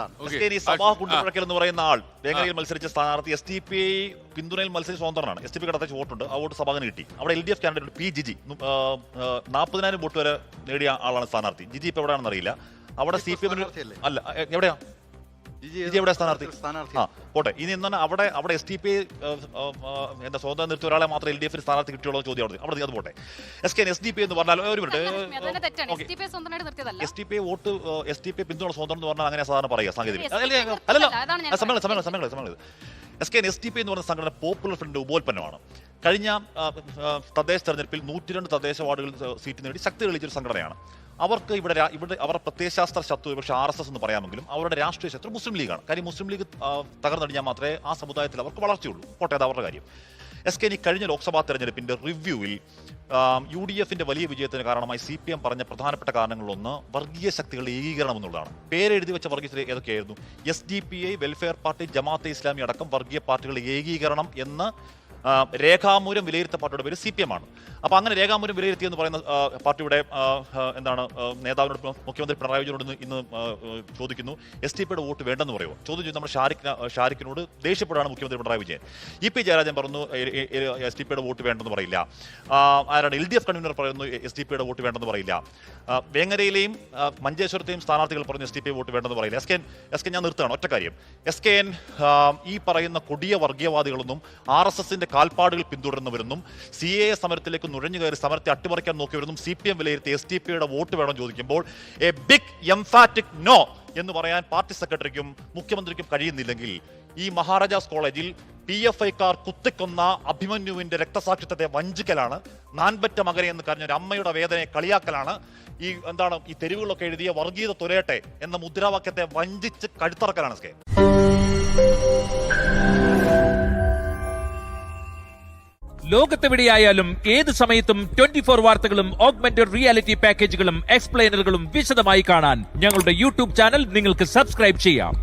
എന്നുള്ളതാണ്. സഭാ കുണ്ടുപുഴക്കൽ എന്ന് പറയുന്ന ആൾ വേങ്ങരയിൽ മത്സരിച്ച സ്ഥാനാർത്ഥി SDPI പിന്തുണയിൽ മത്സരിച്ച സ്വതന്ത്രനാണ്. SDPI കടത്തേച്ച് വോട്ടുണ്ട്, ആ വോട്ട് സഭാഗന് കിട്ടി. അവിടെ LDF candidate P. Giji 40,000 vote വരെ നേടിയ ആളാണ് സ്ഥാനാർത്ഥി. ജിജി ഇപ്പൊ എവിടെയാണെന്ന് അറിയില്ല. അവിടെ CPM അല്ല, എവിടെയാ എവിടെ സ്ഥാനാർത്ഥി? പോട്ടെ. ഇനി എന്താണ് അവിടെ SDPI എന്താ സ്വന്തം നിർത്തിയ ഒരാളെ മാത്രം LDF സ്ഥാനാർത്ഥി കിട്ടിയുള്ള ചോദ്യം അവിടെ അത് പോട്ടെ. SDPI എന്ന് പറഞ്ഞാൽ ഒരു മിനിറ്റ്, SDPI വോട്ട് SDPI പിന്തുണ സ്വന്തം എന്ന് പറഞ്ഞാൽ അങ്ങനെ സാധാരണ പറയുക സാങ്കേതിക അല്ലല്ലോ. സമയങ്ങൾ SDPI എന്ന് പറയുന്ന സംഘടന പോപ്പുലർ ഫ്രണ്ട് ഉപോൽപ്പന്നമാണ്. കഴിഞ്ഞ തദ്ദേശ തെരഞ്ഞെടുപ്പിൽ 102 തദ്ദേശ വാർഡുകളിൽ സീറ്റ് നേടി ശക്തി തെളിയിച്ചൊരു സംഘടനയാണ്. അവർക്ക് ഇവിടെ അവരുടെ പ്രത്യയശാസ്ത്ര ശത്രു പക്ഷേ RSS എന്ന് പറയാമെങ്കിലും അവരുടെ രാഷ്ട്രീയ ശത്രു മുസ്ലിം ലീഗാണ്. കാര്യം മുസ്ലിം ലീഗ് തകർന്നടിഞ്ഞാൽ മാത്രമേ ആ സമുദായത്തിൽ അവർക്ക് വളർച്ചയുള്ളൂ. പോട്ടെ, അത് അവരുടെ കാര്യം. ഇനി കഴിഞ്ഞ ലോക്സഭാ തെരഞ്ഞെടുപ്പിന്റെ റിവ്യൂവിൽ UDFന്റെ വലിയ വിജയത്തിന് കാരണമായി CPM പറഞ്ഞ പ്രധാനപ്പെട്ട കാരണങ്ങളിലൊന്ന് വർഗീയ ശക്തികളുടെ ഏകീകരണം എന്നുള്ളതാണ്. പേരെഴുതി വെച്ച വർഗീയ ഏതൊക്കെയായിരുന്നു? SDPI, welfare party, Jamaat-e Islami അടക്കം വർഗീയ പാർട്ടികളുടെ ഏകീകരണം എന്ന് രേഖാമൂലം വിലയിരുത്ത പാർട്ടിയുടെ പേര് CPM ആണ്. അപ്പോൾ അങ്ങനെ രേഖാമൂലം വിലയിരുത്തി എന്ന് പറയുന്ന പാർട്ടിയുടെ എന്താണ് നേതാവിനോട് മുഖ്യമന്ത്രി പിണറായി വിജയനോട് ഇന്ന് ചോദിക്കുന്നു, SDPIയുടെ വോട്ട് വേണ്ടെന്ന് പറയുമോ? ചോദ്യം ചെയ്ത് നമ്മുടെ ഷാരിഖിനോട് ദേഷ്യപ്പെടാണ് മുഖ്യമന്ത്രി പിണറായി വിജയൻ. EP ജയരാജൻ പറഞ്ഞു SDPIയുടെ വോട്ട് വേണ്ടെന്ന് പറയില്ല. ആരാണ് LDF കൺവീനർ പറയുന്നു SDPIയുടെ വോട്ട് വേണ്ടെന്ന് പറയില്ല. വേങ്ങരയിലെയും മഞ്ചേശ്വരത്തെയും സ്ഥാനാർത്ഥികൾ പറഞ്ഞു SDPI വോട്ട് വേണ്ടെന്ന് പറയില്ല. SK ഞാൻ നിർത്തുകയാണ്, ഒറ്റ കാര്യം. SKN ഈ പറയുന്ന കൊടിയ വർഗീയവാദികളൊന്നും RSSന്റെ കാൽപ്പാടുകൾ പിന്തുടരുന്നവരെന്നും CAA സമരത്തിലേക്ക് നുഴഞ്ഞു കയറി സമരത്തെ അട്ടിമറിക്കാൻ നോക്കിയവരെന്നും CPM വിലയിരുത്തി SDPIയുടെ വോട്ട് വേണം ചോദിക്കുമ്പോൾ എ ബിഗ് എംഫാറ്റിക് നോ എന്ന് പറയാൻ പാർട്ടി സെക്രട്ടറിക്കും മുഖ്യമന്ത്രിക്കും കഴിയുന്നില്ലെങ്കിൽ ഈ മഹാരാജാസ് കോളേജിൽ PFIക്കാർ കുത്തിക്കൊന്ന അഭിമന്യുവിന്റെ രക്തസാക്ഷിത്വത്തെ വഞ്ചിക്കലാണ്. നാൻപറ്റ മകനെ എന്ന് കരഞ്ഞ ഒരു അമ്മയുടെ വേദനയെ കളിയാക്കലാണ്. ഈ തെരുവുകളൊക്കെ എഴുതിയ വർഗീയത തുരയട്ടെ എന്ന മുദ്രാവാക്യത്തെ വഞ്ചിച്ച് കഴുത്തറക്കലാണ്. ലോകത്തെവിടെയായാലും ഏത് സമയത്തും 24 വാർത്തകളും ഓഗ്മെന്റഡ് റിയാലിറ്റി പാക്കേജുകളും എക്സ്പ്ലെയിനറുകളും വിശദമായി കാണാൻ ഞങ്ങളുടെ YouTube ചാനൽ നിങ്ങൾക്ക് സബ്സ്ക്രൈബ് ചെയ്യാം.